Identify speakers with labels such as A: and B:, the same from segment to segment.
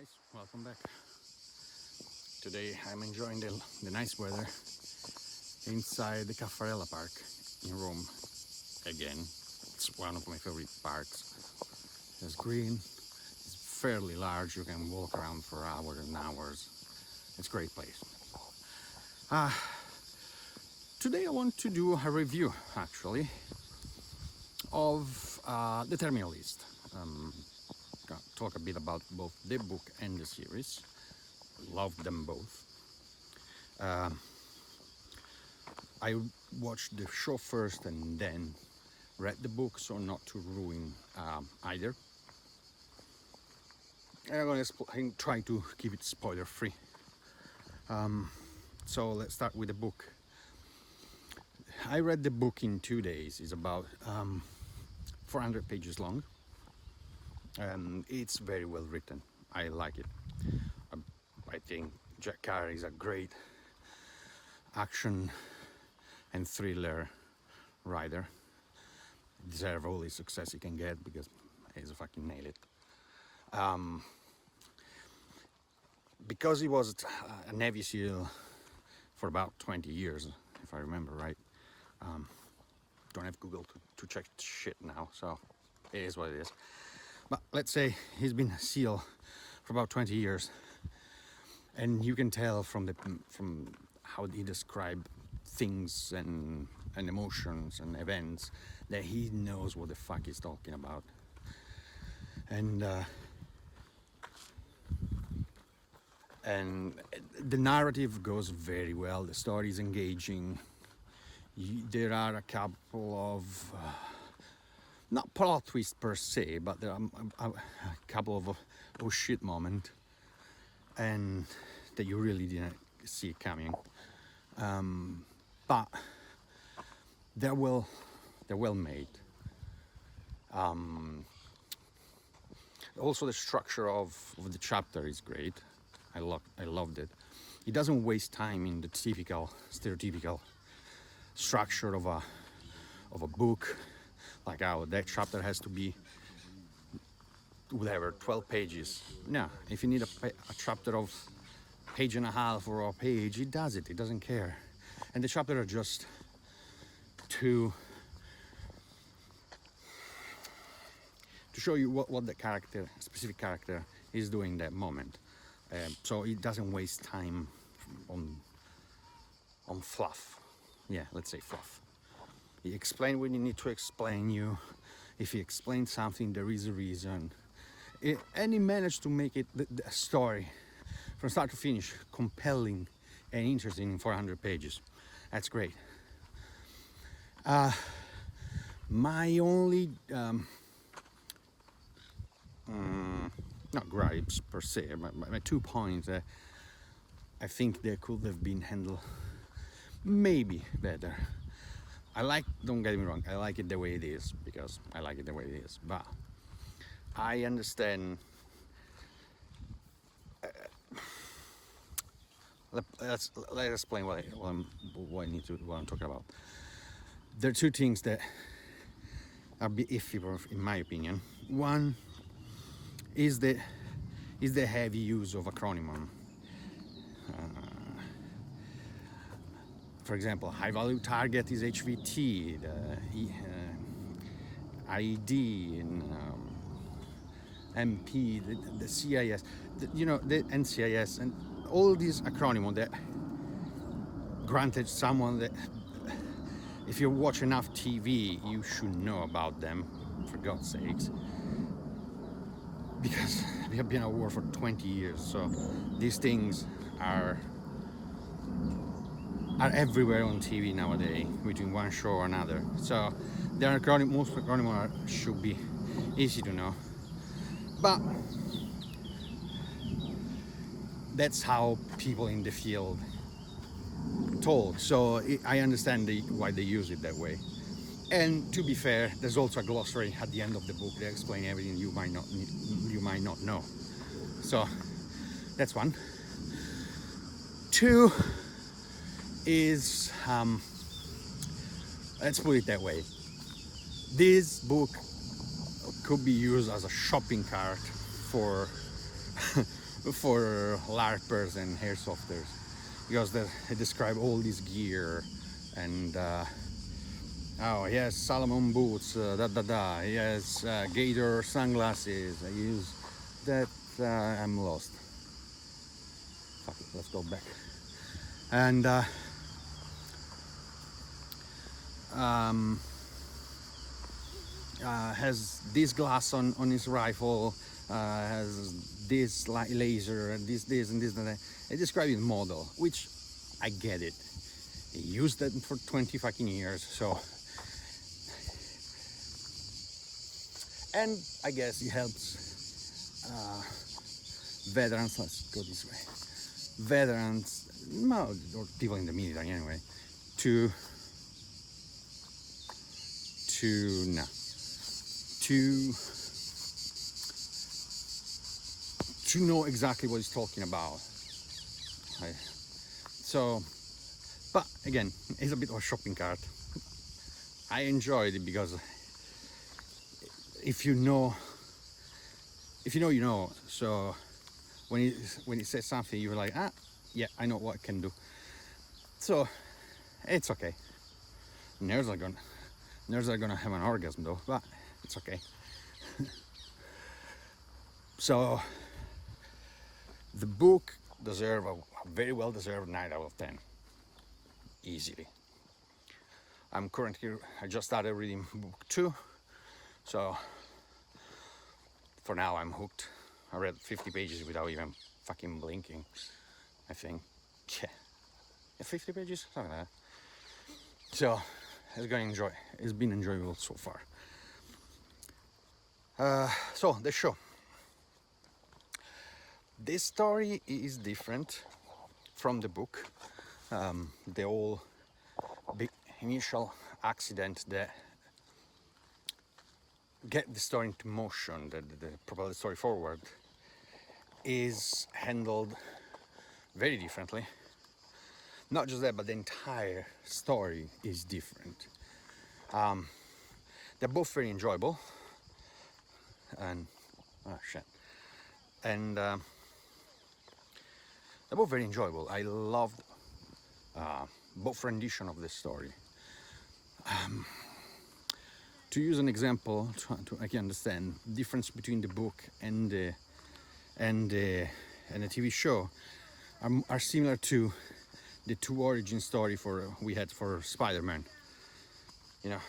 A: guys, welcome back. Today I'm enjoying the nice weather inside the Caffarella Park in Rome again. It's one of my favorite parks. It's green, it's fairly large, you can walk around for hours and hours. It's a great place. Today I want to do a review actually of the Terminal List. Talk a bit about both the book and the series. Loved them both. I watched the show first and then read the book, so not to ruin either. I'm going to try to keep it spoiler free. So let's start with the book. I read the book in 2 days. It's about 400 pages long. It's very well written. I like it. I think Jack Carr is a great action and thriller writer. Deserve all the success he can get because he's a fucking nail it. Because he was a Navy SEAL for about 20 years, if I remember right. Don't have Google to check shit now, so it is what it is. But let's say he's been a SEAL for about 20 years, and you can tell from how he described things and emotions and events that he knows what the fuck he's talking about. And the narrative goes very well. The story is engaging. There are a couple of not plot twist per se, but there are a couple of oh shit moment, and that you really didn't see coming. But they're well made. Also, the structure of the chapter is great. I loved it. It doesn't waste time in the stereotypical structure of a book. Like how that chapter has to be whatever 12 pages. No, if you need a chapter of page and a half or a page, it does it. It doesn't care. And the chapters are just to show you what the specific character is doing that moment. So it doesn't waste time on fluff. Yeah, let's say fluff. He explained when you need to explain you. If he explained something, there is a reason. And he managed to make it the story from start to finish compelling and interesting in 400 pages. That's great. My only not gripes per se, my 2 points that I think they could have been handled maybe better. Don't get me wrong, I like it the way it is because I like it the way it is, but I understand. Let's explain what I'm talking about. There are 2 things that are a bit iffy in my opinion. One is the heavy use of acronym. For example, high value target is HVT, the IED, and MP, the CIS, the NCIS, and all these acronyms that granted someone that if you watch enough TV, you should know about them, for God's sakes. Because we have been at war for 20 years, so these things are everywhere on TV nowadays, between one show or another. So most acronyms should be easy to know. But that's how people in the field talk. So I understand why they use it that way. And to be fair, there's also a glossary at the end of the book that explains everything you might not know. So that's one. 2 is let's put it that way. This book could be used as a shopping cart for for LARPers and airsofters, because they describe all this gear and oh, he has Salomon boots, he has Gator sunglasses. I use that. I'm lost. Fuck it, let's go back. And has this glass on his rifle, has this laser, and this and this and that. I describe his model, which I get it. He used that for 20 fucking years, so. And I guess it helps veterans, let's go this way, veterans, no, or people in the military anyway, to no, to know exactly what he's talking about. So, but again, it's a bit of a shopping cart. I enjoyed it because if you know, you know. So when he says something, you're like, ah, yeah, I know what I can do. So it's okay. Nerds are gonna have an orgasm though, but it's okay. So the book deserves a very well deserved 9 out of 10, easily. I just started reading book 2, so for now I'm hooked. I read 50 pages without even fucking blinking, I think. Yeah, 50 pages, something like that. So it's been enjoyable so far. So the show. This story is different from the book. The whole big initial accident that get the story into motion, the propel the story forward, is handled very differently. Not just that, but the entire story is different. They're both very enjoyable, and and they're both very enjoyable. I loved both rendition of the story. To use an example, to I can understand the difference between the book and the TV show are similar to the two origin story we had for Spider-Man. You know,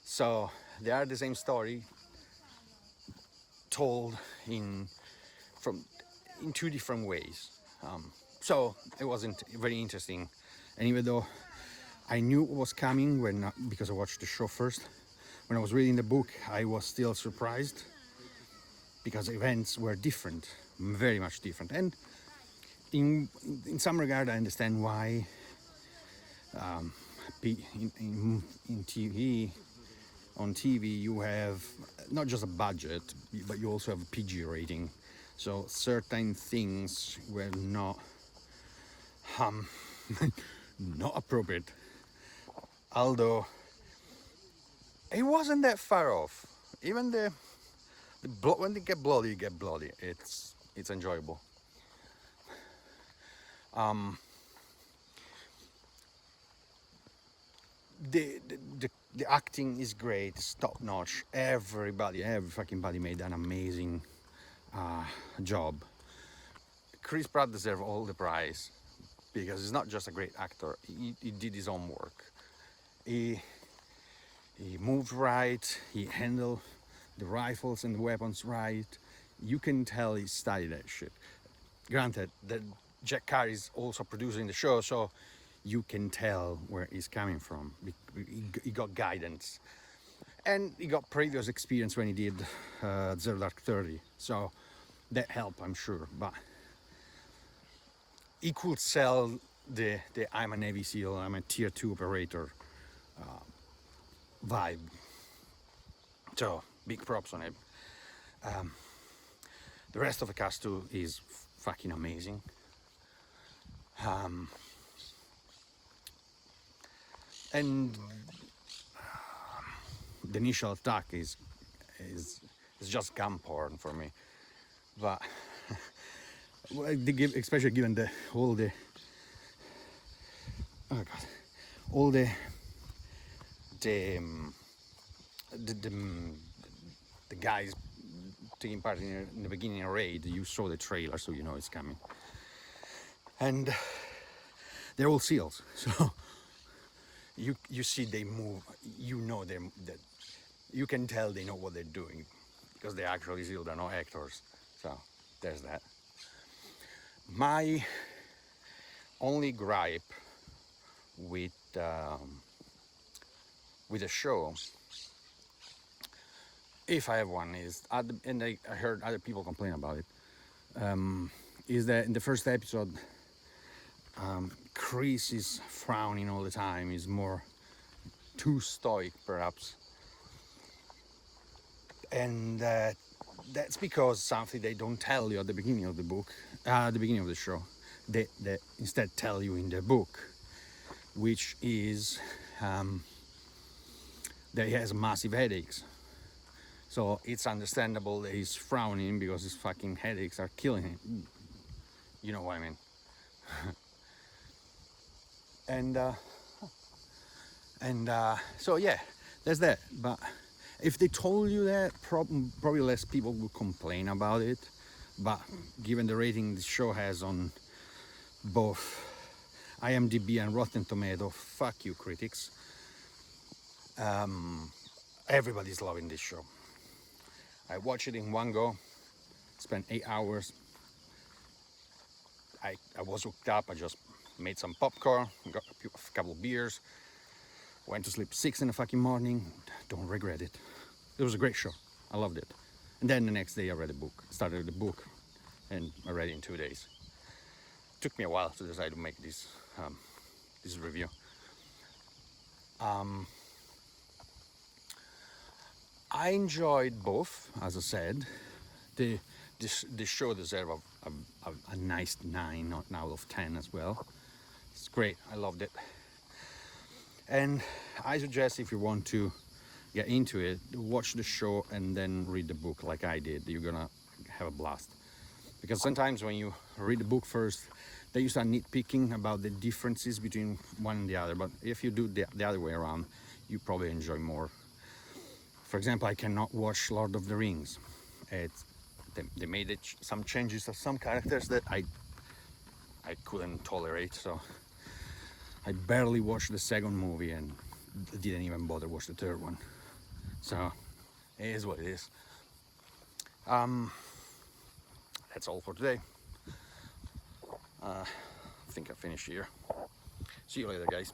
A: so they are the same story told in two different ways. So it wasn't very interesting, and even though I knew it was coming because I watched the show first, when I was reading the book, I was still surprised because events were different, very much different. And in some regard, I understand why in TV, on TV, you have not just a budget, but you also have a PG rating. So certain things were not not appropriate. Although it wasn't that far off. Even when they get bloody, It's enjoyable. The acting is great, it's top notch. Every fucking body made an amazing job. Chris Pratt deserves all the prize because he's not just a great actor. He did his own work. He moved right. He handled the rifles and the weapons right. You can tell he studied that shit. Granted, that Jack Carrey is also producing the show, so you can tell where he's coming from. He got guidance, and he got previous experience when he did Zero Dark 30, so that helped, I'm sure. But he could sell the I'm a Navy SEAL, I'm a Tier 2 operator vibe. So big props on him. The rest of the cast too is fucking amazing. And the initial attack is just gun porn for me, but especially given all the oh god, all the um, the guys taking part in the beginning raid. You saw the trailer, so you know it's coming, and they're all SEALs. So you see they move. You know them. That you can tell they know what they're doing because they're actually SEALs. They're not actors. So there's that. My only gripe with the show, if I have one, is and I heard other people complain about it, is that in the first episode, Chris is frowning all the time. He's more too stoic, perhaps, and that's because something they don't tell you at the beginning of the book, at the beginning of the show. They instead tell you in the book, which is that he has massive headaches. So it's understandable that he's frowning because his fucking headaches are killing him. You know what I mean? and so yeah, there's that. But if they told you that, probably less people would complain about it. But given the rating the show has on both IMDb and Rotten Tomato, fuck you critics. Everybody's loving this show. I watched it in one go, spent 8 hours. I was hooked up. I just made some popcorn, got a couple of beers, went to sleep 6 in the fucking morning. Don't regret it. It was a great show. I loved it. And then the next day I read a book, started the book, and I read it in 2 days. It took me a while to decide to make this review. I enjoyed both, as I said. The show deserves a nice 9, not an out of 10 as well. It's great. I loved it. And I suggest if you want to get into it, watch the show and then read the book like I did. You're gonna have a blast. Because sometimes when you read the book first, then you start nitpicking about the differences between one and the other. But if you do the other way around, you probably enjoy more. For example, I cannot watch Lord of the Rings. They made some changes of some characters that I couldn't tolerate, so I barely watched the second movie and didn't even bother watch the third one. So it is what it is. That's all for today. I think I finished here. See you later, guys.